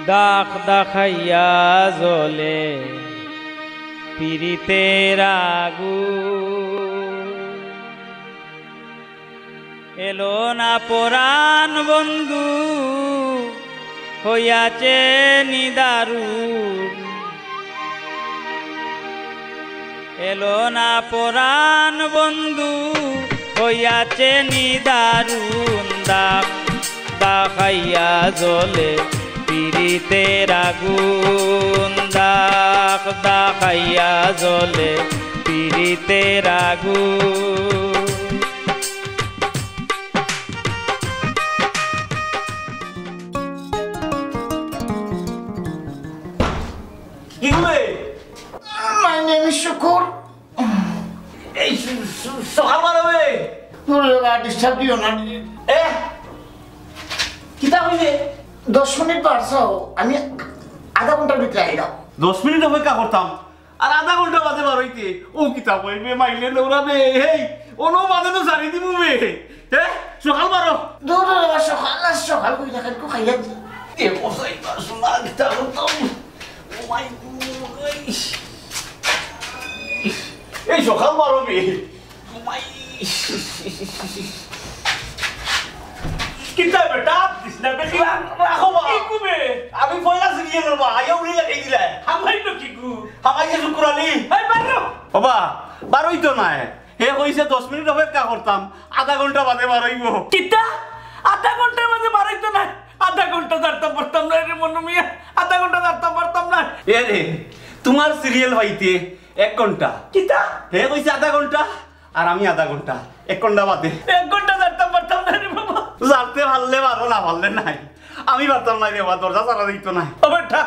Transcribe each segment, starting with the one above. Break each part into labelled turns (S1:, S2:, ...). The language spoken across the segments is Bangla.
S1: দাখ দাখাইয়া জ্বলে পিরিতের আগুন, এলো না পরাণ বন্ধু হইয়াছে নিদারুণ, এলো না পরাণ বন্ধু হইয়াছে নিদারুণ। দাখ দাখাইয়া জ্বলে পিরিতের আগুন, দাখ দাখাইয়া জ্বলে পিরিতের আগুন।
S2: My name is Shukur.
S3: এই সকাল বারবে
S2: ডিস্টার্ব দিও না।
S3: কিতা হইবে
S2: 10 মিনিট বাড়ছাও, আমি আধা ঘন্টার ভিতরে আইলাম।
S3: 10 মিনিট অপেক্ষা করতাম আর আধা ঘন্টা বাদে বারইতে ও কিতা হইবে মাইলে দৌড়াবে। এই ওনো বাদে তো সারি দিব বে। সকাল বারো
S2: দৌড় সকাল সকাল কই দেখেন কো খাইয়া
S3: এ বসাই তার সোনা কিতা করতাম। ও মাই এই সকাল বারবে ও মাই কিতা বেটা দিসনা বেটি রাখো বা কি কুবে আমি পয়লা সিরিয়ে লবা আয়া উড়ি লাগাই দিলা আমাই তো কিকু আমাই যে শুকুরালি এই বারো বাবা বারোই তো নাই হে কইছে 10 মিনিট অপেক্ষা করতাম আধা ঘন্টা বাদে বারইব কিতা আধা ঘন্টার বাদে বারই তো নাই আধা ঘন্টা দাঁড়াতে পারতাম না রে মনু মিয়া আধা ঘন্টা দাঁড়াতে পারতাম না এ রে তোমার সিরিয়াল পাইতে 1 ঘন্টা কিতা হে কইছে আধা ঘন্টা আর আমি আধা ঘন্টা 1 ঘন্টা বাদে 1 ঘন্টা দাঁড়াতে পারতাম না রে বাবা জানতে পারলে পারো না পারলে নাই আমি পারতাম না রে বাবা দরজা চালা দিত না ও বেটা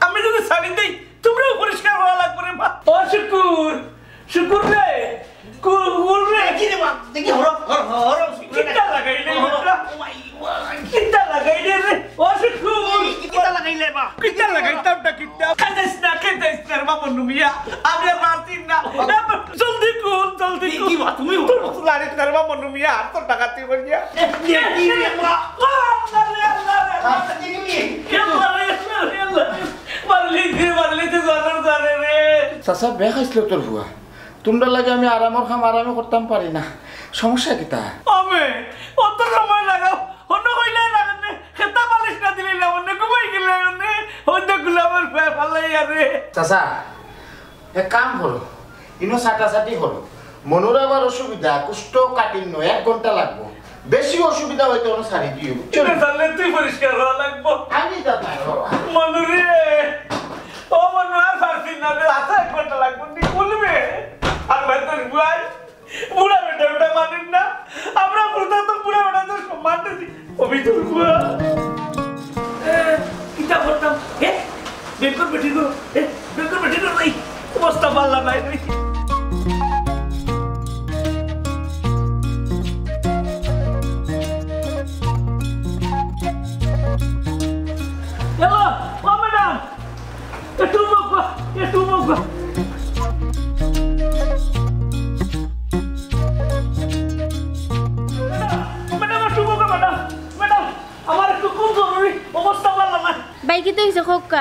S3: আমি যদি ছাড়ি দেই তোমরাও পরিষ্কার হওয়া লাগবে রে বাবা ও শুকুর শুকুর রে কুল রে কি রে বাবা দেখি হর হর কিটা লাগাইলে বেটা কিটা লাগাইলে রে ও শুকুর কিটা লাগাইলে বা কিটা লাগাইতাম না কিটা কাদাস না বাবা নুমিয়া আমি আর মারতিন না জলদি কুল জলদি কি বা তুমি লাড়ি কর বাবা নুমিয়া আর তো টাকাতে বলিয়া কি রে মা
S2: চাচা বেয়া খাইছিল তোর হুয়া, তোমরা লাগে আমি আরামর খাম আরামে করতাম পারি না। সমস্যা কিতা
S3: আমি অত সময় লাগাও অন্য কইলে লাগানে খেতা পালিশ না দিলে না অন্য ঘুমাই গেলে অন্য অন্য গুলামের ফালাই আরে
S2: চাচা এক কাম করো, ইনো সাটাসাটি করো। মনুর আবার অসুবিধা, কুষ্ঠ কাটিন 1 ঘন্টা লাগবো, বেশি অসুবিধা হয়তো অন্য সারি দিও।
S3: চলে তাহলে তুই পরিষ্কার হওয়া লাগবো
S2: আমি তা পারো
S3: মনু রে ও মনু আর ফারসি না রে আসা 1 ঘন্টা লাগবো নি বলবে আর ভাই তোর বুয়াই বুড়া বেটা বেটা মানেন না আমরা বুড়া তো বুড়া বেটা তো সম্মান দিই ওবি তোর বুয়া কিটা করতাম বেকর বেটি গো বেকর বেটি গো নাই অবস্থা ভালো নাই রে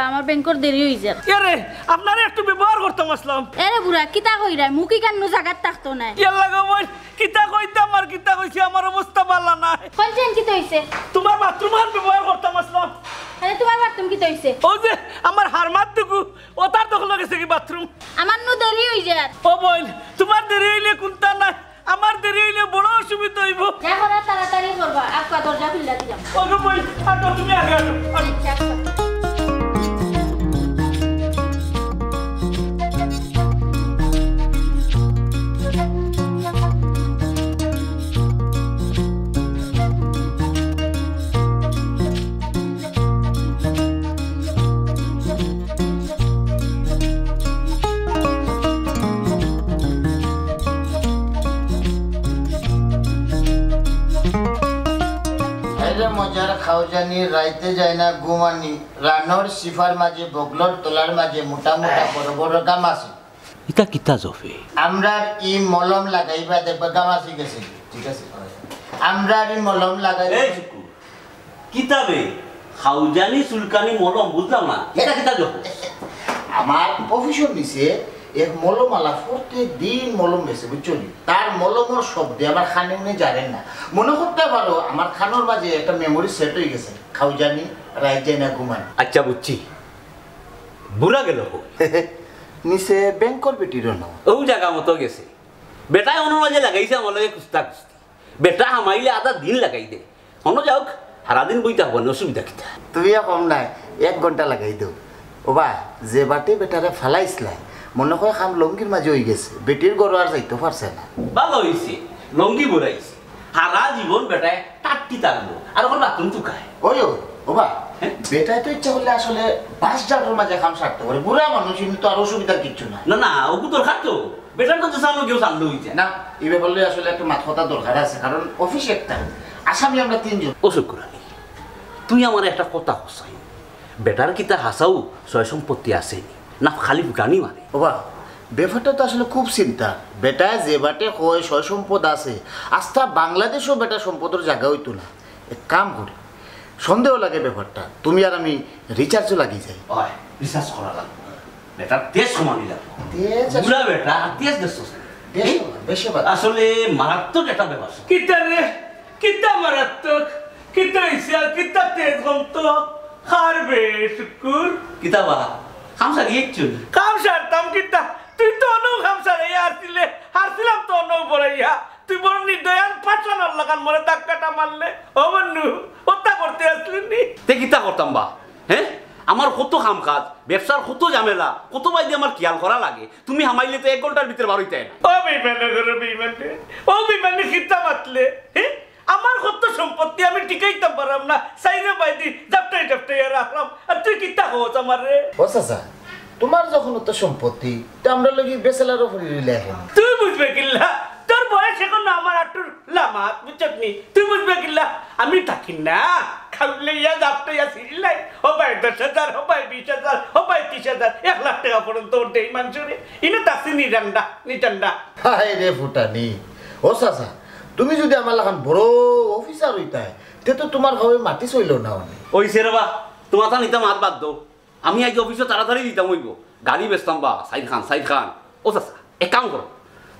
S4: আমার ব্যাংকর দেরি হই যায়।
S3: আরে আপনারে একটু ব্যবহার করতাম আসলাম।
S4: আরে বুড়া কিতা কইরা মুকি কান্ন জায়গা থাকতো না।
S3: কি লাগা বল কিতা কইতাম আর কিতা কইছি আমার অবস্থা ভালো না।
S4: কোনছেন কি হইছে?
S3: তোমার বাথরুমের ব্যবহার করতাম আসলাম।
S4: আরে তোমার বাথরুম কি হইছে?
S3: ও যে আমার হারমাত দুকু ও তার দখল গেছে কি বাথরুম।
S4: আমার নু দেরি হই যায়।
S3: ও বল তোমার দেরি হইলে কোনটা না আমার দেরি হইলে বড় অসুবিধা হইব।
S4: দেখো না তাড়াতাড়ি করবা আপকা দরজা খুললা দিলাম।
S3: ও বল আর তুমি আগে আসো।
S2: মজার খাওজানি রাইতে যায় না ঘুমানি, রানোর সিফার মাঝে বগলর তোলার মাঝে মোটা মোটা বড় বড় গামাছি।
S3: ইটা কিতা জফে
S2: আমরা ই মলম লাগাইবা দেখবা গামাছি গেছে। ঠিক আছে আমরা ই মলম লাগাই
S5: কিতাবে
S3: খাউজানি চুলকানি মলম বুঝলাম না এটা কিতা যোগ
S2: আমার অফিসের নিচে এক মলমালা প্রত্যেক দিন মলম বেছে বুঝছো নি? তার মলমর শব্দে আমার খানে উনি জানেন না। মনে করতে পারো আমার খানোর মাঝে একটা মেমোরি সেট হয়ে গেছে, খাও জানি রাত যায় না ঘুমান।
S3: আচ্ছা বুঝছি বুড়া গেল
S2: নিচে ব্যাংকর বেটিরও না
S3: ও জায়গা মতো গেছে বেটায় অনুমাজে লাগাইছে আমার লগে কুস্তা কুস্তি বেটা হামাইলে আধা দিন লাগাই দে অন্য যাওক সারাদিন বইতে হব না অসুবিধা কিতা
S2: তুমি কম নাই 1 ঘন্টা লাগাই দেও। ওবা যে বাটে বেটারে ফালাইছিলাই মনে হয় খাম লঙ্গির মাঝে হয়ে গেছে, বেটির গরু আর যাইতে পারছে না।
S3: ভালো হয়েছে লঙ্গি বড়াইছে সারা জীবন বেটায় টাটকি তারলো আর ওখানে বাথরুম চুকায়
S2: ওই ওবা বেটায় তো ইচ্ছা করলে আসলে 5 জায়গার মাঝে খাম সারতে পারে, বুড়া মানুষ কিন্তু তো আর অসুবিধার কিচ্ছু না।
S3: না না ওকে দরকার তো বেটার তো সামনে কেউ চাললো হয়েছে
S2: না এবার বললে আসলে একটা মাথা কথা দরকার আছে, কারণ অফিস একটা আসামি আমরা 3 জন।
S3: অসুখ করানি তুই আমার একটা কথা হসাই বেটার কিতা হাসাও সয় সম্পত্তি আসেনি না খালি গানি মানে
S2: ওবা ব্যাপারটা তো আসলে খুব চিন্তা। বেটা যে বাটে হয় সয় সম্পদ আছে, আস্থা বাংলাদেশও বেটা সম্পদের জায়গা হইতো না। এক কাম করি, সন্দেহ লাগে ব্যাপারটা, তুমি আর আমি রিচার্জও লাগি যাই।
S3: ওই রিসার্চ করা লাগবে বেটার তেজ সমানি লাগবে
S2: তেজ আসলে-
S3: বুড়া বেটা আর তেজ দেশ
S2: বেশি বাদ।
S3: আসলে মারাত্মক একটা ব্যাপার
S5: কিতা রে কিতা মারাত্মক কিতা ইসিয়াল কিতা তেজ গমতো হারবে শুকুর
S3: কিতাবা খামসা গিয়েছিল
S5: কাম সারতাম কিতা তুই তো অনু কাম সারে হারছিলাম তো অনু বড়াইয়া তুই বড় নির্দয়ান পাঁচানোর লাগান মনে ধাক্কাটা মারলে ও বন্ধু হত্যা করতে আসলি
S3: তে কিতা করতাম বা হ্যাঁ আমার কত কাম কাজ ব্যবসার কত ঝামেলা কত বাইদি আমার খেয়াল করা লাগে তুমি হামাইলে তো 1 ঘন্টার ভিতরে বাড়িতে না
S5: ও বিমানে করে বিমানে ও বিমানে কিতা মাতলে হ্যাঁ আমার কত সম্পত্তি আমি টিকাইতাম পারলাম না সাইরে বাইদি জাপটাই রাখলাম আর তুই কিতা হস আমার রে
S2: ও চাচা তোমার যখন তো সম্পত্তি তা আমরা লগি বেচেলারও করে দিলে এখন।
S5: তুই বুঝবে কিল্লা তোর বয়স এখন আমার আটুর লামাত বুঝছনি তুই বুঝবে কিল্লা আমি থাকি না খাইলে ইয়া জাপটাইয়া সিরিলাই ও ভাই 10,000 ও ভাই 20,000 ও ভাই 30,000 1 লাখ টাকা পর্যন্ত ওর দেই মানুষরে ইনো তাসি নিটান্ডা
S2: হায় রে ফুটানি। ও চাচা তুমি যদি আমার লাগান বড় অফিসার হইতাই তে তো তোমার ভাবে মাটি চইল না অনেক।
S3: ওই সে রে বা তোমার তা নিতাম হাত বাদ দো আমি আজ অফিসে তাড়াতাড়ি দিতাম হইব গাড়ি বেচতাম বা সাইদ খান ও চাচা এক কাম করো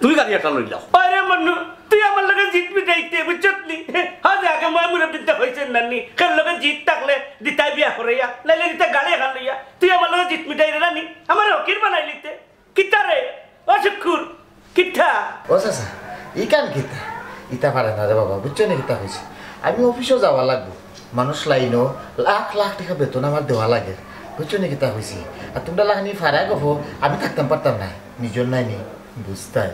S3: তুমি গাড়ি একটা লই যাও
S5: আরে মন্নু তুই আমার লগে জিত মিটাইতে বুঝছনি হ্যাঁ আগে মই মুরে বিদ্যা হইছে নানি কার লগে জিত থাকলে দিতাই বিয়া করাইয়া নাইলে দিতা গাড়ি এখন লইয়া তুই আমার লগে জিত মিটাই রে নানি আমার হকির বানাইলিতে কিতা রে ও শুকুর কিতা
S2: ও চাচা ই কান কিতা ইতা পারে না রে বাবা, বুঝছো না কিতা হয়েছে। আমি অফিসেও যাওয়া লাগবো, মানুষ লাইনও লাখ লাখ টাকা বেতন আমার দেওয়া লাগে, বুঝছো না কিতা হয়েছে। আর তোমরা লাগানি ফারাই গফো আমি থাকতাম পারতাম না, নিজের নাই নি বুঝতাই।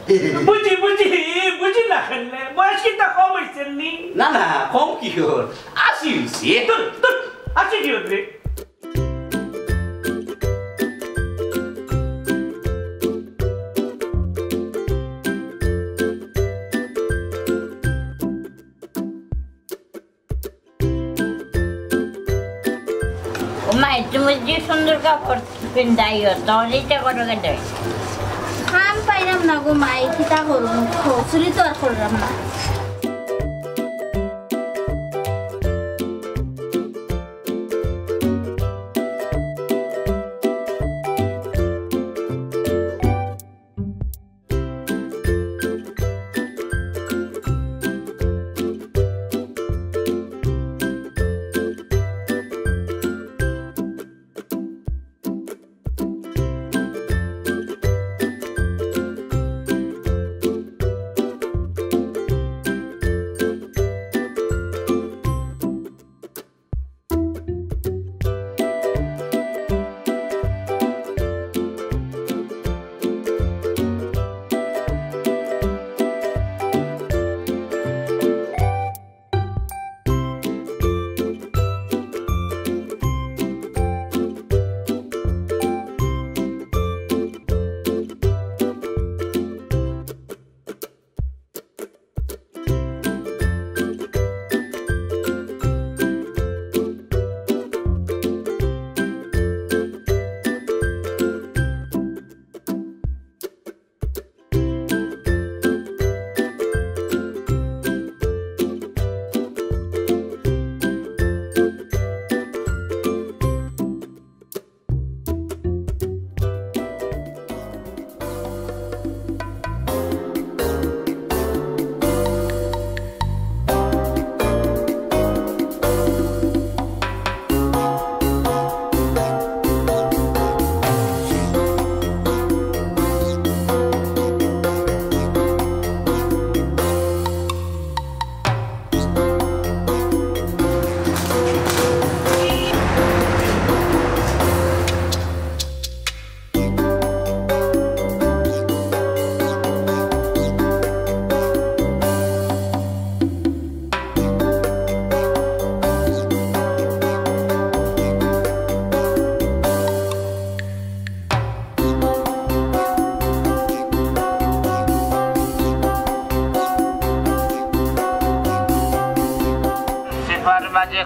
S5: বুঝি না খেললে বয়স কিতা কম হইছে নি
S3: না না কম কি হল আসি হইছে
S5: তোর আছে কি হচ্ছে
S6: মায়ের তুমি যে সুন্দর কাপড় পিন্ধাইও তাহলে এটা কত কেটে
S4: খাম পাইলাম না গো মাই কিতা করুম চুরি তো আর করলাম না।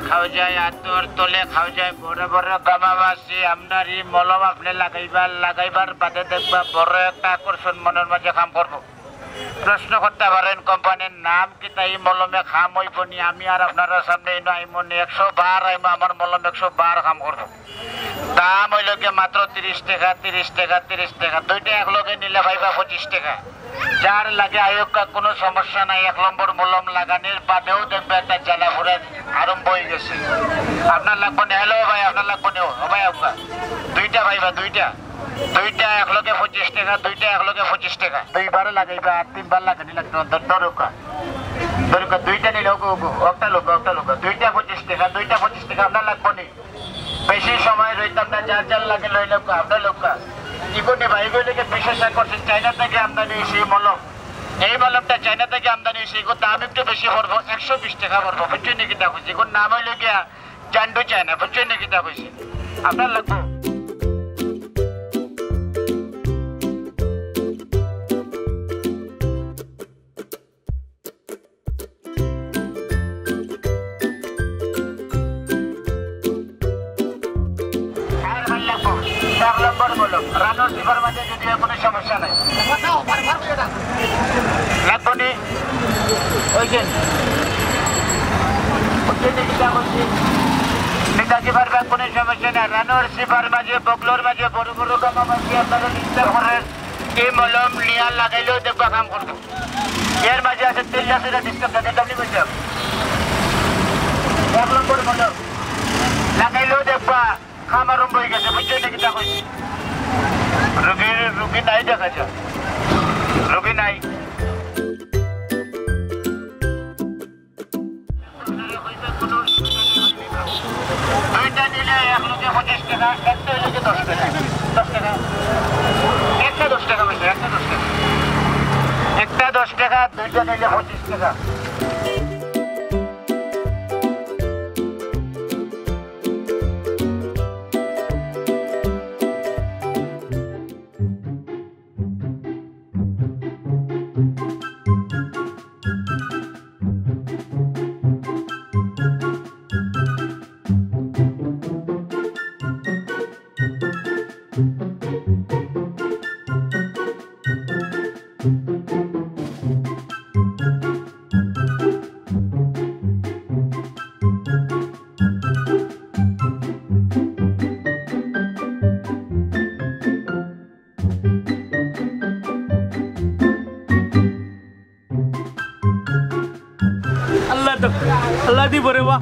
S2: খাওয়া যায় আতর তলে খাওয়া যায় বড় বড় গামাবাসী আপনারই মলম আপনি লাগাইবার বাদে দেখবা বড় একটা আকর্ষণ মনের মাঝে কাম করবো প্রশ্ন করতে পারেন কোম্পানির নাম কি তাই মলমে খাম হইব নি আমি আর আপনারা সামনে আইমো 100 বার আইমো আমার মলম 100 বার কাম করবো দাম হইল কি মাত্র 30 টাকা 30 টাকা 30 টাকা দুইটা একলগে নিলে ভাইবা 25 টাকা যার লাগে আয়োগা কোনো সমস্যা নাই 1 নম্বর মলম লাগানোর বাদেও দেখবে একটা জ্বালা ঘুরে আরম্ভ হয়ে গেছে আপনার লাগবে না হ্যালো ভাই আপনার লাগবে না ভাই আয়োগা দুইটা ভাইবা দুইটা একলগে 25 টাকা দুইটা একলগে 25 টাকা দুইবার লাগাইবা আর 3 বার লাগানি লাগবে দরকা দুইটা নিলে একটা লোক দুইটা 25 টাকা দুইটা 25 টাকা আপনার লাগবে না বেশি সময় রইতাম না যার লাগে লই লোক আপনার লোক ইকোনি ভাই বলে বিশেষ আকর্ষণ চায়না থেকে আমদানি হয়েছে এই মলমটা চায়না থেকে আমদানি হয়েছে এগুলোর দাম একটু বেশি পড়বো 120 টাকা পড়বো বুঝছেন নাকি তা কইছি এগুলোর নাম হইল গিয়া চান্ডু চায়না বুঝছেন নাকি তা কইছি আপনার লাগবো রানোর সিপার মাঝে যদি কোনো সমস্যা নাই লাগবো নি ওই যে নেতাজি পারবেন কোনো সমস্যা নাই রানোর সিপার মাঝে বগলোর মাঝে বড় বড় গামা মাঝে আপনারা চিন্তা করেন এই মলম নিয়া লাগাইলেও দেখবা কাম করবো এর মাঝে আছে 3 লাখ টাকা ডিস্টার্ব থাকে আপনি বুঝছেন 1 নম্বর মলম লাগাইলেও দেখবা খাম আরম্ভ হয়ে গেছে বুঝছেন নাকি তা কইছি রুগী নাই দেখা যায় রুগী নাই দুইটা নিলে একলগে 25 টাকা একটা হইলে 10 টাকা 10 টাকা একটা 10 টাকা বেশি একটা 10 টাকা দুইটা নিলে 25 টাকা
S5: আল্লাহ দিব রে বা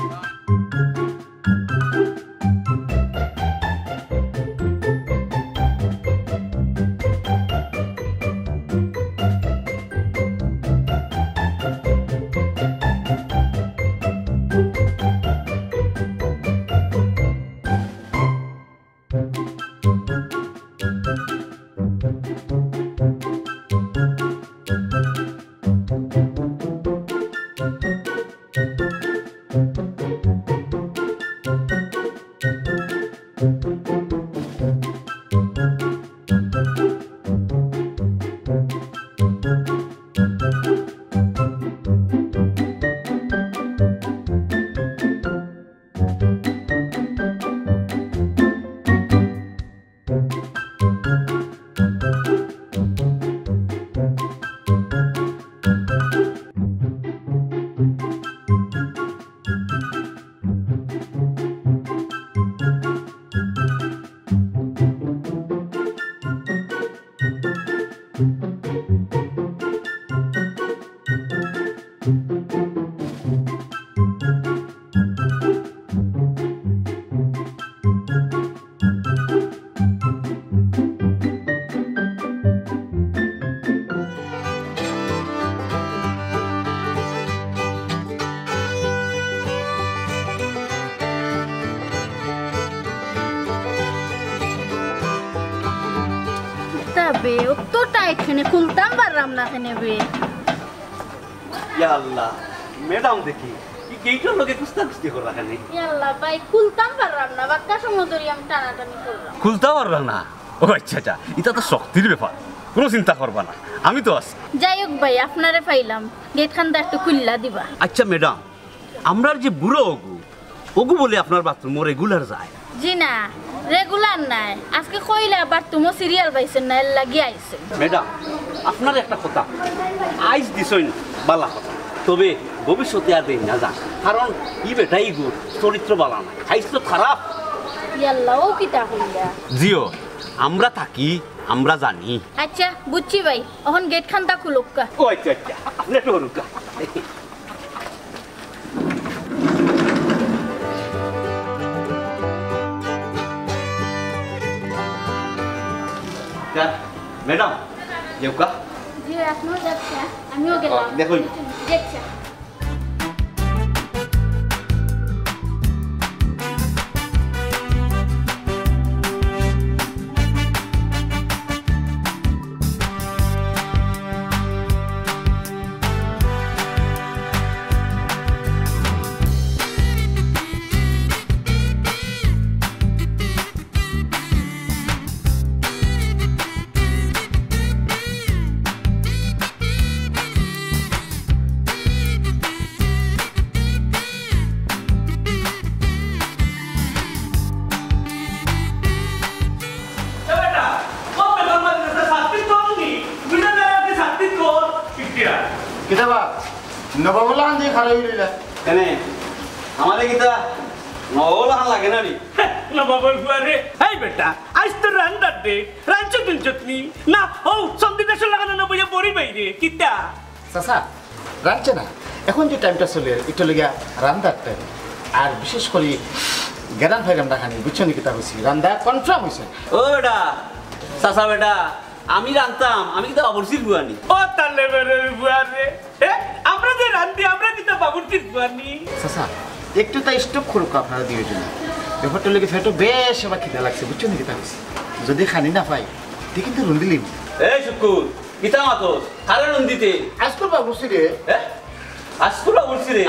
S4: বে তো টাইট খানে খুলতাম পারলাম না খানে বে
S5: ইয়া আল্লাহ ম্যাডাম দেখি কি কেইটার লগে কুস্তি করা খানে
S4: ইয়া আল্লাহ ভাই খুলতাম পারলাম না বাক্কা সময় ধরে আমি টানাটানি করলাম
S5: খুলতে পারলা না ও আচ্ছা এটা তো শক্তির ব্যাপার কোনো চিন্তা করবা না আমি তো আছি
S4: যাই হোক ভাই আপনারে পাইলাম গেট খানটা একটু খুললা দিবা
S5: আচ্ছা ম্যাডাম আমরার যে বুড়ো ওগু
S3: ওগু বলে আপনার বাথরুম রেগুলার যায়?
S4: জি না, রেগুলার নাই। আজকে কইলে আবার তুমি সিরিয়াল পাইছেন না, এর লাগি আইছে।
S3: ম্যাডাম আপনার একটা কথা, আইস দিছই না বালা কথা, তবে ভবিষ্যতে আর দেই না যান, কারণ ই বেটাই গুড় চরিত্র বালা নাই, খাইছ তো খারাপ।
S4: ইয়াল্লা ও কিতা কইলা?
S3: জিও আমরা থাকি, আমরা জানি।
S4: আচ্ছা বুঝছি ভাই, এখন গেট খানটা খুলুকা।
S3: ও আচ্ছা আচ্ছা, আপনি একটু হরুকা। ম্যাডাম যেউকা
S4: জি আপনিও যাচ্ছে, আমিও গেলাম।
S3: দেখুন
S4: দেখছি।
S2: কিতা বা নবাবুল্লাহ খান দিয়ে খারাপ হইলা
S3: এনে আমারে কিতা নওলা লাগে না নি
S5: না বাবা গুয়ারে এই বেটা আজ তো রান্দার দে রাঞ্চ দিন চটনি না ও সন্দিদাস লাগানো না বইয়া বড়ি বাইরে কিতা
S2: চাচা রাঁধছে না, এখন যে টাইমটা চলে একটু লেগে রান্দার টাইম, আর বিশেষ করে গেরান ভাই রান্না খানি বুঝছো নি কিতা হয়েছি, রান্দা কনফার্ম হয়েছে।
S3: ও বেটা চাচা বেটা আমি রান্তাম, আমি কিতা বাবুরসির বুয়ানি।
S5: ও তালে বেরে গুয়ারে আমরা যে রান্দি আমরা কিতা বাবুর্চির বুয়ানি।
S2: চাচা একটু তাই স্টপ করুক আপনারা দিয়ে জন্য, ব্যাপারটা লেগে ফেটো বেশ আমার খিদা লাগছে বুঝছো নি কিতা হয়েছে, যদি খানি না পাই তুই কিন্তু রুন্দিলিম।
S3: এই শুকুর কিতা মাতস কারে রন্দিতে
S2: আজকাল বাবুসি রে
S3: আজকুরা বলছি রে,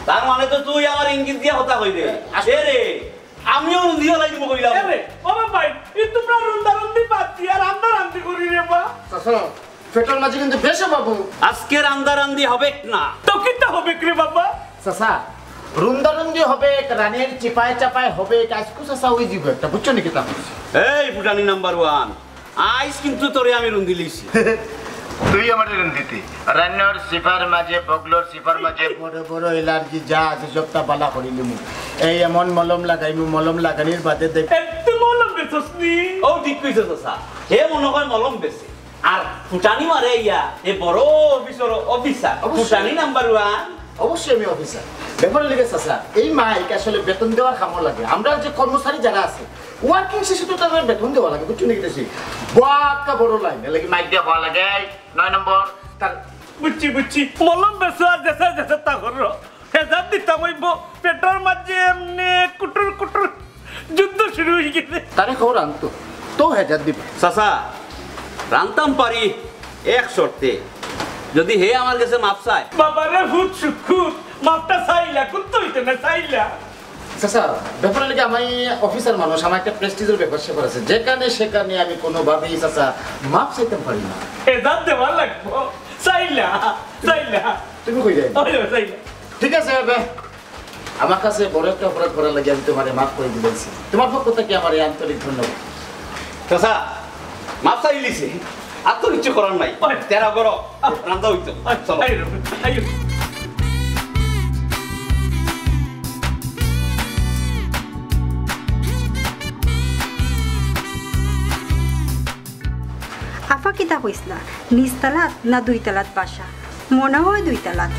S3: তার মানে তো তুই আমার ইঙ্গিত দিয়া কথা কইলে এ রে আমিও রন্দিও লাগিব কইলাম।
S5: আরে ও ভাই ই তোমরা রুন্দা রুন্দি বাদ দিয়া রান্দা রান্দি করি রে বা।
S2: চাচা ফেটোর মাঝে কিন্তু বেশ বাবু
S3: আজকে রান্দা রান্দি হবে না
S5: তো কিতা হবে রে বাবা?
S2: চাচা রুন্দারুন্দি হবে, রানের চিপায় চাপায় হবে, আজকু চাচা ওই জীব একটা বুঝছো নি কিতা হয়েছে।
S3: এই ফুটানি নাম্বার 1 আইস কিন্তু তোরে আমি রন্দি লইছি।
S2: তুই আমার রুন্দিতি রান্নার সিফার মাঝে বগলোর সিফার মাঝে বড় বড় এলার্জি যা আছে সবটা বালা করিলিমু, এই এমন মলম লাগাইমু, মলম লাগানির বাদে দেখ
S5: একটু মলম বেছসনি।
S3: ও ঠিক কইছ চাচা, হে মনে হয় মলম বেছে আর ফুটানি মারে ইয়া এ বড় অফিসার ফুটানি নাম্বার 1।
S2: অবশ্যই আমি অফিসার, ব্যাপারে লেগে চাচা এই মাইক আসলে বেতন দেওয়ার কামও লাগে, আমরা যে কর্মচারী যারা আছে ওয়ার্কিং শেষে তো তাদের বেতন দেওয়া লাগে বুঝছো নাকি, দেখছি বাক্কা বড় লাইন লাগে মাইক দেওয়া লাগে 9 নম্বর তার
S5: বুঝছি বুঝছি মলম বেছো আর যেসা যেসা তা করো হেজাব দিতাম হইব পেটর মাঝে এমনি কুটুর কুটুর যুদ্ধ শুরু হয়ে গেছে।
S2: তারে খবর আনতো তো হেজার দিবে।
S3: চাচা রান্তাম পারি এক শর্তে, যদি হে আমার কাছে মাপ চায়।
S5: বাবারে ভূত শুকুর মাপটা চাইলা কুত্ত হইতে না চাইলা।
S2: চাচা ব্যাপারে লেগে আমি অফিসার মানুষ, আমার একটা প্রেস্টিজের ব্যাপার স্যাপার আছে, যেখানে সেখানে আমি কোনোভাবেই চাচা মাপ চাইতে পারি না।
S5: হেজাব দেওয়া লাগবো চাইলা চাইলা
S2: তুমি কই যাই
S5: চাইলা।
S2: ঠিক আছে আমার কাছে বড় একটা অপরাধ করার লাগে আমি তোমারে মাফ করে দিয়েছি, তোমার পক্ষ থেকে আমার এই আন্তরিক ধন্যবাদ।
S3: চাচা মাপ চাই লিছি আর তো কিছু করার নাই, তেরা করো রান্তা হইতো। চলো
S5: আইও
S7: আফা কিতা কইসলা নিচতলাত না 2 তলাত বাসা? মনে হয় 2 তলাত।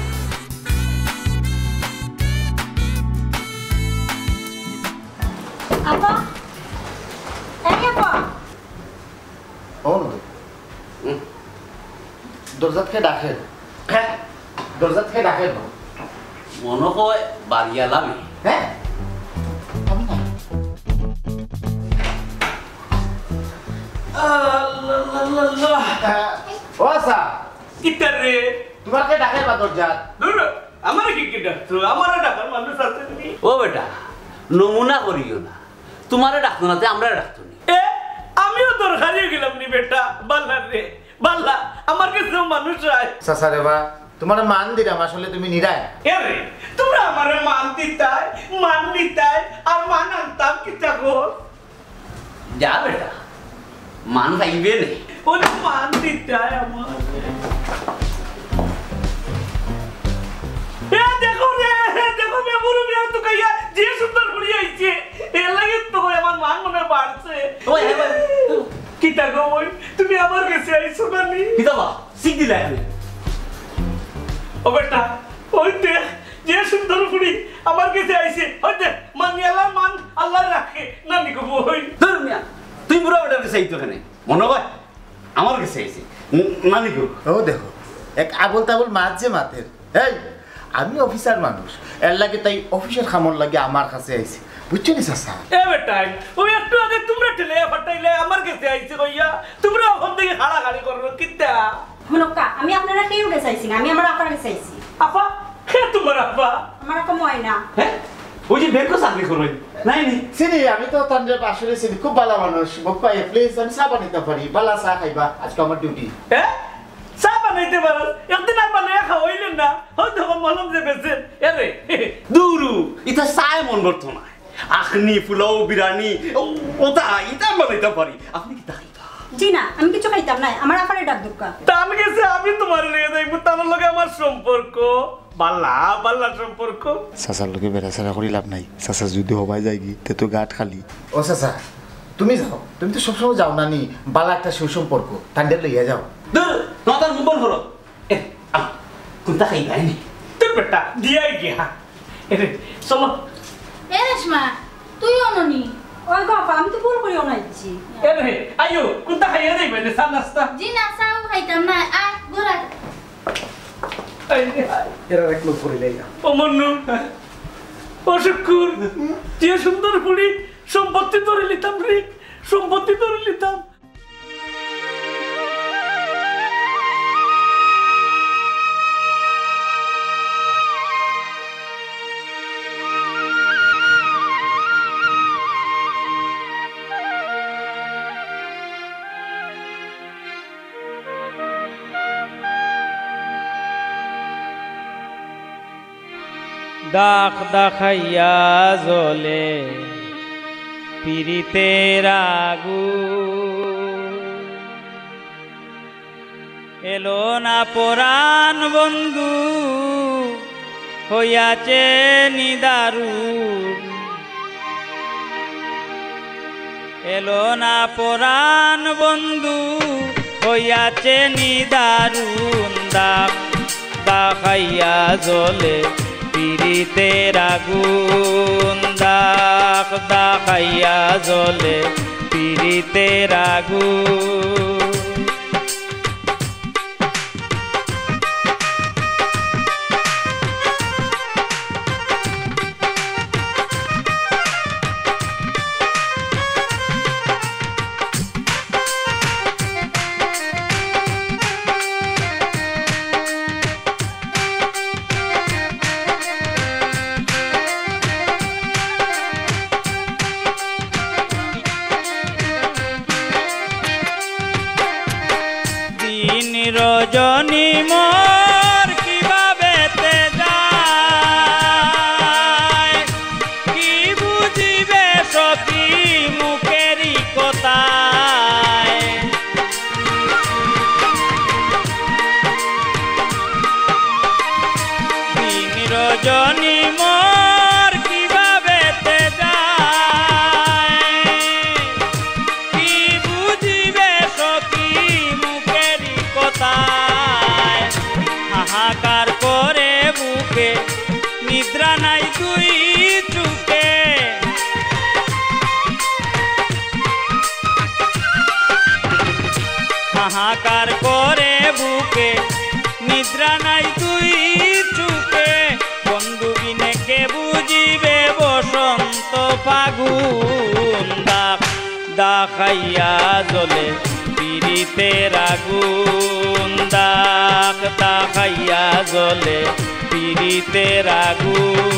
S4: আপা এই আপা
S2: ও দরজাত খেয়ে ডাকে, হ্যাঁ দরজাত খেয়ে ডাকে
S3: মনে হয় বাড়িয়া লামি।
S2: হ্যাঁ ও আচ্ছা
S5: কিতা রে
S2: তোমাকে ডাকে বা দরজাত
S5: দূর আমার কি কি ডাকতো আমার ডাকার মানুষ আছে নি।
S3: ও বেটা নমুনা করিও না, তোমারে ডাকতো না আমরা ডাকতো নি।
S5: এ আমিও তোর হারিয়ে গেলাম নি বেটা। বাল্লা রে বাল্লা আমার কাছে মানুষ আয়।
S2: চাচা রে বা তোমার মান দিলাম আসলে তুমি নিরায়
S5: এরে তোমরা আমারে মান দিতাই আর মান আনতাম কি থাকো
S3: যা বেটা মান পাইবে নে
S5: ওরে মান দিতাই আমার দেখো মেমুরু মিয়া তো কাইয়া যে সুন্দর করে আইছে এর লাগে তো আমার মান মনে বাড়ছে
S3: ওই
S5: কি থাকো ওই তুমি আমার কাছে আইছো না নি
S3: কিতাবা সিক দিলাই
S5: ও বেটা ওই দেখ যে সুন্দর করে আমার কাছে আইছে ওই দেখ মান আল্লাহ রাখে না নি গো ওই
S3: ধর মিয়া তুই বুড়া বেটার কাছে আইতো কেন মনে হয় আমার কাছে আইছে নানি গো
S2: ও দেখো এক আবল তাবল মাছ যে মাতের এই আমি অফিসার মানুষ এর লাগে তাই অফিসের খামর লাগে আমার কাছে আইছে বুঝছো নি চাচা
S5: এ বেটা ওই একটু আগে তোমরা ঠেলে ফাটাইলে আমার কাছে আইছে কইয়া তোমরা ওখান থেকে হাড়াহাড়ি করো কিতা
S7: হলকা আমি আপনারা কেউ চাইছি না আমি আমার আপার চাইছি
S5: আপা কে তোমার আপা
S7: আমার আপা ময়না
S3: হ্যাঁ ওই যে বের করে চাকরি করো নাই নি
S2: চিনি আমি তো তানজাব আসলে চিনি খুব ভালো মানুষ মোক পাই প্লিজ আমি চা বানাইতে পারি বালা চা খাইবা আজকে আমার ডিউটি
S5: হ্যাঁ চা বানাইতে পারো একদিন আর বানাইয়া খাওয়াইলেন না হয়তো মলম যে বেছেন এরে
S3: দুরু ইতা চায় মন করতো না আখনি পোলাও বিরিয়ানি ওটা ইতা বানাইতে পারি আপনি কি তাই
S7: জি না আমি কিছু খাইতাম না আমার আপারে ডাক দুক্কা
S5: তার গেছে আমি তোমার লেগে যাইব তার লগে আমার সম্পর্ক বাল্লা সম্পর্ক
S2: চাচার লোকে বেড়াচেরা করি লাভ নাই চাচা যদি হবাই যায় কি তে তো গাঁট খালি ও চাচা তুমি যাও তুমি তো সবসময় যাও না নি বালা একটা সুসম্পর্ক ঠান্ডার লইয়া যাও
S3: দূর নতার মুখ বন্ধ করো কোনটা খাইবা নি
S5: তোর বেটা দিয়াই গিয়া এরে চলো
S4: এ রেশমা তুই অননি
S7: ওই গো আপা আমি তো ভুল করে অনাইছি
S5: এরে আইও কোনটা খাইয়া যাইবে রে সান নাস্তা
S4: জি না চাও খাইতাম না আয় গোরা
S5: এরা একলো করে লেগা ও মন্নু ও শুকুর যে সুন্দর পুরি সম্পত্তি ধরে লিতাম রে সম্পত্তি ধরে লিতাম
S1: দাখ দাখাইয়া জলে পিরিতের আগুন এলো না পরাণ বন্ধু হইয়াছে নিদারুণ এলো না পরাণ বন্ধু হইয়াছে নিদারুণ দাখ দাখাইয়া জলে পিরিতের আগুন দাখ দাখাইয়া জলে পিরিতের আগুন রজনী মোর কিভাবে তে যায় কি বুঝিবে সখী মুখেরই কথায় দিন রজনী মোর কিভাবে তে যায় কি বুঝিবে সখী মুখেরই কথায় হাহাকার করে বুকে নিদ্রা নাই দুই চুকে হাহাকার করে বুকে নিদ্রা নাই দুই চুকে বন্ধু বিনে কে বুঝিবে বসন্ত ফাগুন দাখ দাখাইয়া জলে পিরিতের আগুন দাখ দাখাইয়া জলে পিরিতের আগুন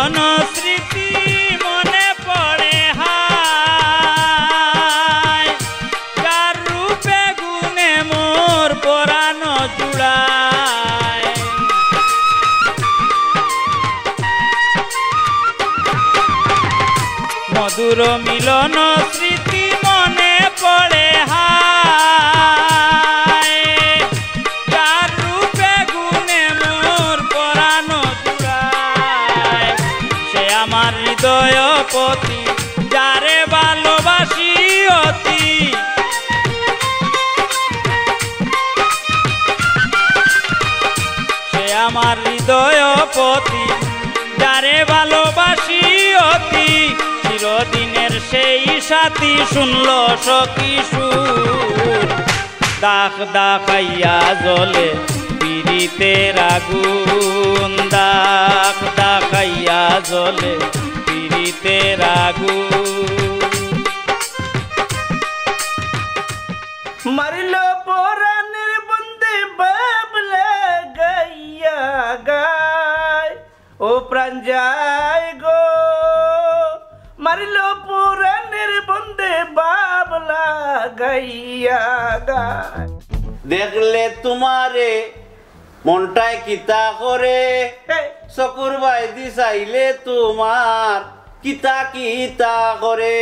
S1: মিলন স্মৃতি মনে পড়ে হায় কার রূপে গুণে মোর পরাণ জুড়ায় মধুর মিলন স্মৃতি মনে পড়ে হায় কার রূপে গুণে মোর পরাণ জুড়ায় সে আমার হৃদয়পতি যারে ভালোবাসি অতি সে আমার হৃদয়পতি যারে ভালোবাসি অতি চিরদিনের সেই সাথী শুনল সখী সুর দাখ দাখাইয়া জলে পিরিতের আগুন দাখ দাখাইয়া জলে পিরিতের আগুন
S5: মারিল পরাণের বন্দে বাবলা গাইয়া গায় ও প্রাণ যায় গো মারিল পরাণের বন্দে বাবলা গাইয়া গায়
S3: দেখলে তোমারে মনটায় কিতা করে চকুর বাইদি চাইলে তোমার কিতা কিতা করে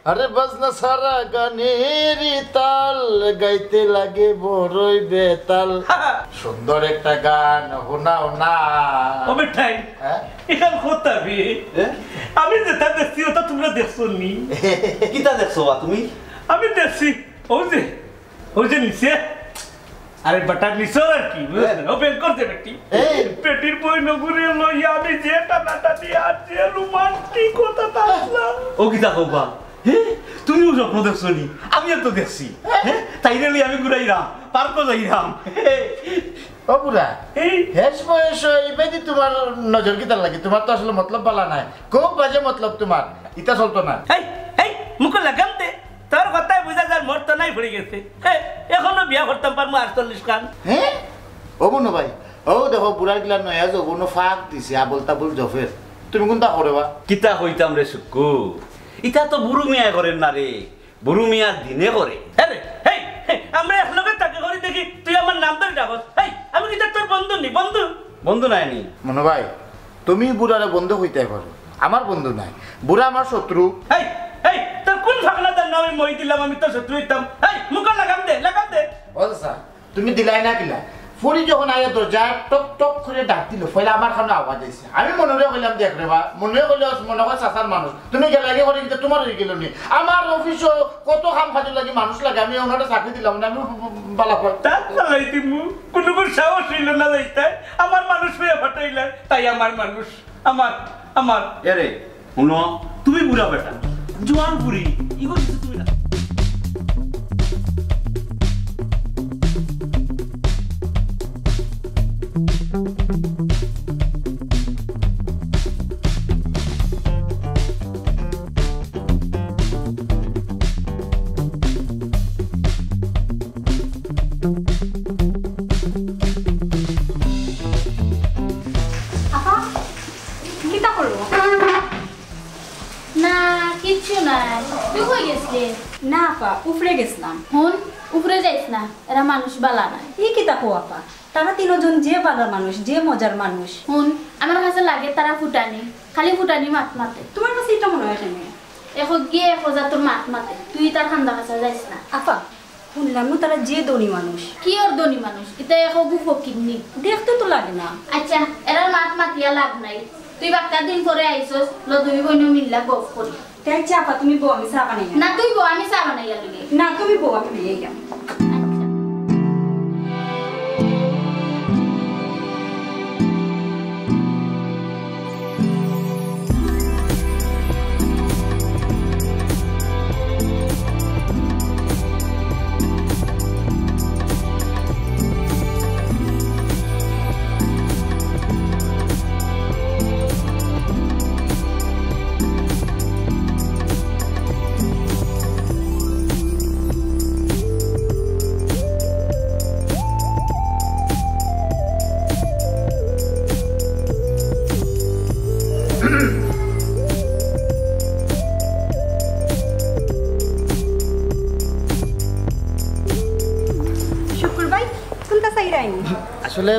S2: আরে বাজনা সারা গানের তাল গাইতে লাগে বড়ই বেতাল সুন্দর একটা গান শোনাও না
S5: ও বেটাই এখান হতাবি আমি যেটা দেখছি ওটা তোমরা দেখছো নি
S3: কিতা দেখছো বা তুমি
S5: আমি দেখছি ওই যে নিচে আরে বাটার নিচে আর কি বুঝলেন ও বের করতে বেটি পেটির বই নগুরে লইয়া আমি যে টানাটা দিয়ে আর যে রোমান্টিক কথাটা আসলাম
S3: ও কিতা কবা তুমিও স্বপ্ন দেখছো নি আমিও তো দেখছি তাইলে আমি ঘুরাইলাম পার্কও যাইলাম
S2: ও বুড়া হেস বয়স এইবাদি তোমার নজর কিতার লাগে তোমার তো আসলে মতলব পালা নাই খুব বাজে মতলব তোমার ইটা চলতো না
S5: এই মুখে লাগাম দে তোর কথাই বুঝা যার মোর তো নাই পড়ে গেছে এখনো বিয়া করতাম পারবো 48 খান
S2: হ্যাঁ ও বনো ভাই ও দেখো বুড়ার গিলা নয়া যৌবনো ফাঁক দিছে আবল তাবল জফের তুমি কোনটা করবা
S3: কিতা কইতাম রে সুকু ইটা তো বুড়ু মিয়া করেন না রে বুড়ু মিয়া দিনে করে
S5: আমরা একলগে তাকে করি দেখি তুই আমার নাম ধরে ডাকস আমি কি তোর বন্ধু নি বন্ধু
S3: বন্ধু নাই নি
S2: মনো ভাই তুমি বুড়ারে বন্ধু হইতে পারো আমার বন্ধু নাই বুড়া আমার শত্রু
S5: তোর কোন ফাগলা তার নামে মই দিলাম আমি তোর শত্রু হইতাম মুখে লাগাম দে
S2: আচ্ছা তুমি দিলাই না কিলা ফুরি যখন আয়া দরজা টক টক করে ডাক দিল ফলে আমার খানো আওয়াজ আইছে আমি মনে কইলাম দেখ রে বা মনে কইলে মনে হয় চাচার মানুষ তুমি গেলাগে করে কিন্তু তোমার হয়ে গেল নি আমার অফিস কত কাম কাজে লাগে মানুষ লাগে আমি ওনারে চাকরি দিলাম না আমি বালা পাই
S5: তার চালাই দিমু কোনো সাহস হইল না যাইতে আমার মানুষ হয়ে ফাটাইলা তাই আমার মানুষ আমার
S3: এরে শুনো তুমি বুড়া বেটা জোয়ান বুড়ি ইগো তুমি না
S7: না আপা উপরে গেছিলাম
S4: হুন উপরে যাইস না এরা মানুষ বালা না
S7: এই কি তাকো আপা তারা তিনজন যে বালার মানুষ যে মজার মানুষ
S4: হুন আমার কাছে লাগে তারা ফুটানি খালি ফুটানি মাত মাতে
S7: তোমার কাছে এটা মনে হয় কেন
S4: এখন গিয়ে খোঁজা তোর মাত মাতে তুই তার খান্দা কাছে যাইস না
S7: আপা শুনলাম না তারা যে ধনী মানুষ
S4: কি ওর ধনী মানুষ এটা এখন গুফো কিডনি
S7: দেখতে তো লাগে না
S4: আচ্ছা এরা মাত মাতিয়া লাভ নাই তুই বাক্তা দিন পরে আইসস ল দুই বোন মিল্লা গপ করি
S7: তাই চাপা তুমি বউ আমি চা বানাই
S4: না তুই বউ আমি চা বানাইয়া লগে
S7: না তুমি বউ আমি দিয়ে গেলাম আইনি
S2: আসলে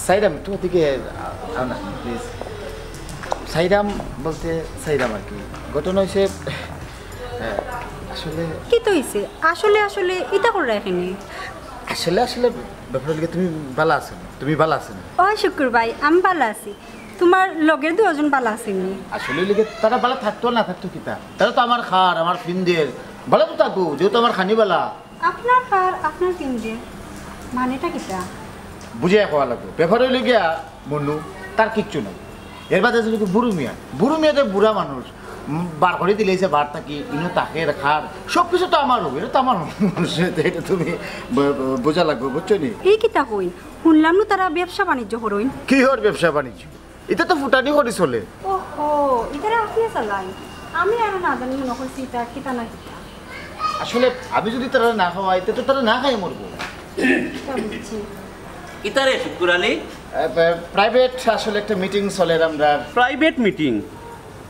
S2: সাইরাম তোমার দিকে আও না প্লিজ। সাইরাম বলতে সাইরাম আর কি। ঘটনা হয়েছে আসলে
S7: কি তো হইছে আসলে আসলে এটা করে রাখেনি
S2: আসলে আসলে ব্যাপারটা লিগে তুমি ভালো আছো না? তুমি ভালো আছো না?
S7: ও শুক্র ভাই আমি ভালো আছি তোমার লগের দুজন ভালো আসেনি
S2: আসলে লিগে তারা ভালো থাকতো না থাকতো কিতা তারা তো আমার খার আমার ফিন্দের ভালো তো থাকবো যেহেতু আমার খানিবালা।
S7: আপনার কার আপনার পিন্ডে মানেটা কিটা
S2: বুঝে খাওয়া লাগবে ব্যাপার হইলে গিয়া মনু তার কিচ্ছু নাই। এর বাদে আছে বুড়ো মিয়া তো বুড়া মানুষ বার করে দিলেছে বার থাকি ইনো তাকে খার সব কিছু তো আমার হবে এটা তো আমার মানুষ এটা তুমি বোঝা লাগবে বুঝছো নি?
S7: এই কিতা কই শুনলাম না তারা ব্যবসা বাণিজ্য করইন
S2: কি ওর ব্যবসা বাণিজ্য এটা তো ফুটানি করে চলে।
S7: ওহো ইতারা আপনি চালাই আমি আর না জানি মনে করছি এটা কিতা না কিতা
S2: আসলে আমি যদি তারা না খাওয়াই তো তারা না খাই মরবো।
S7: তা বুঝছি
S3: ইতারে শুকুর আলী
S2: প্রাইভেট আসলে একটা মিটিং চলে আমরা।
S3: প্রাইভেট মিটিং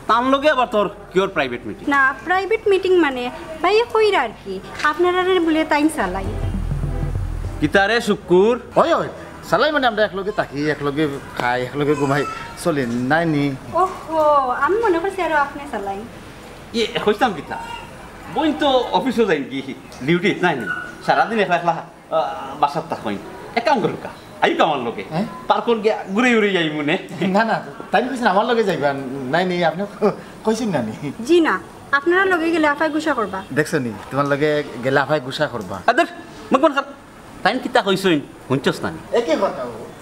S3: তার লগে আবার তোর কিওর প্রাইভেট মিটিং?
S7: না প্রাইভেট মিটিং মানে ভাই কইরা আর কি আপনারা বলে টাইম চালাই
S3: ইতারে শুকুর
S2: হয় হয় চালাই মানে আমরা একলগে থাকি একলগে খাই একলগে ঘুমাই চলি নাই নি।
S7: ওহো আমি মনে করছি আর আপনি চালাই
S3: ইয়ে কইতাম কিতা বই তো অফিসও যাই কি ডিউটি নাই নি সারাদিন একলা একলা বাসার থাকইন এক কাম করুকা আই কামার লগে
S2: হ্যাঁ?
S3: পার্কর গিয়া ঘুরে ঘুরে যাই মনে।
S2: না না তাই কইছেন আমার লগে যাইবা নাই নি আপনি কইছেন না নি?
S7: জি না আপনারা লগে গেলে আফাই গুসা করবা
S2: দেখছো নি তোমার লগে গেলে আফাই গুসা করবা।
S3: আদর মকমান খাত তাইন কিতা কইছইন হুনছস না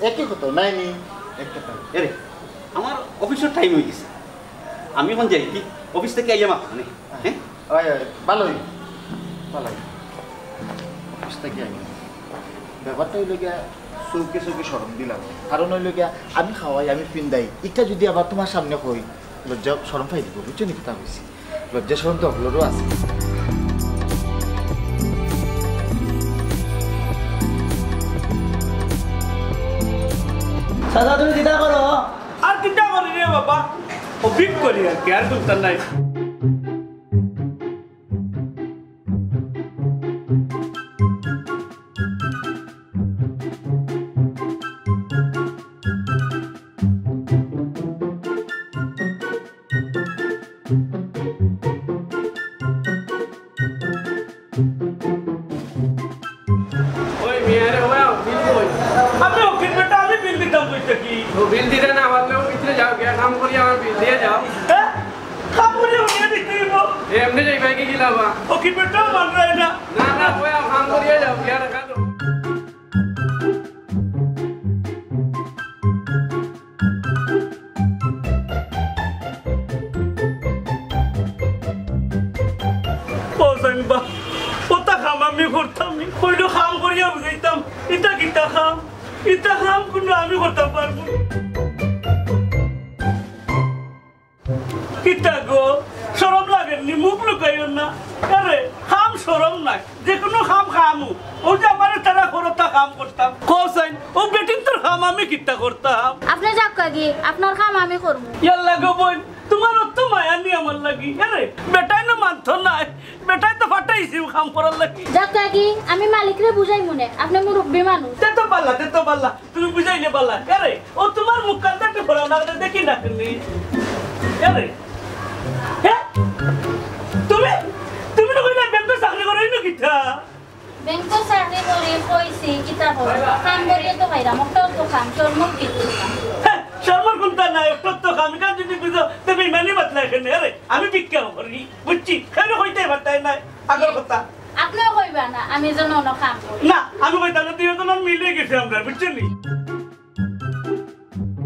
S2: একই কথা নাই নি একটা
S3: এরে আমার অফিসের টাইম হয়ে গেছে আমি এখন যাই কি অফিস থেকে আইয়া মাছ মানে হ্যাঁ
S2: হয় হয় ভালোই ভালোই অফিস থেকে আই ব্যাপারটা হইল গিয়া চৌকে চৌকে সরম দিলাম কারণ হইল গিয়া আমি খাওয়াই আমি পিন্দাই এটা যদি আবার তোমার সামনে কই লজ্জা সরম পাই দিব বুঝছো নি কথা হয়েছি লজ্জা সরম তো অগলোরও আছে।
S5: দাদা তুমি চিন্তা করো আর চিন্তা করি রে বাবা অভিক করি আর কি আর চিন্তা নাই
S8: ওই মিয়ারে ওয়া বিল কই
S5: আমি অফিস বেটা আমি বিল দিতাম কইতে কি
S8: ও বিল দিলে না পারলেও ভিতরে যাও গিয়া কাম করি আমার বিল দিয়ে যাও
S5: হ্যাঁ খাবুরে উনিয়ে দিতেইব
S8: এমনি যাই ভাই কি গিলাবা
S5: অফিস বেটা মান রায় না
S8: না না ওয়া কাম করিয়া যাও গিয়া রাখা তো
S5: পৌঁছাইন বা ওটা খাম আমি করতাম কইলো খাম করিয়া বুঝাইতাম ইটা কিতা খাম কিন্তু আমি করতে পারবো কিতা গো সরম লাগেনি মুখ লুকাইও না আরে খাম সরম নাই যে কোনো খাম খামু ও যে আমার তারা করতা খাম করতাম কোসাইন ও বেটিন তোর খাম আমি কিতা করতাম
S4: আপনি যাক কাকি আপনার কাম আমি করব
S5: ইয়াল্লা গো বোন তোমার অত মায়া নি আমার লাগি আরে বেটাই না মানত নাই বেটাই তো ফাটাইছি খাম করার লাগি
S4: যাক কাকি আমি মালিকরে বুঝাই মনে আপনি মুরব্বী মানুষ
S5: তে তো পাল্লা তুমি বুঝাইলে পাল্লা আরে ও তোমার মুখ কান্দাতে পড়া না দেখি না তুমি আরে হ্যাঁ তুমি তো কইলা ব্যাংকে চাকরি করই না কিতা
S4: ব্যাংক চাকরি করে কইছি কিতা হল কাম করিয়ে তো খাইরা মকটাও তো খাম চর্মক কিছু
S5: শর্মার কোনটা নাই তো আমি কাজ যদি বুঝো তুমি মানি বাতলা এখানে আরে আমি বিক্রিয়া করি বুঝছি কেন কইতে পারতাই না আগের কথা
S4: আপনিও কইবা না আমি যেন অন্য কাম করি
S5: না আমি কইতাম না তুই তো মিলে গেছে আমরা বুঝছেন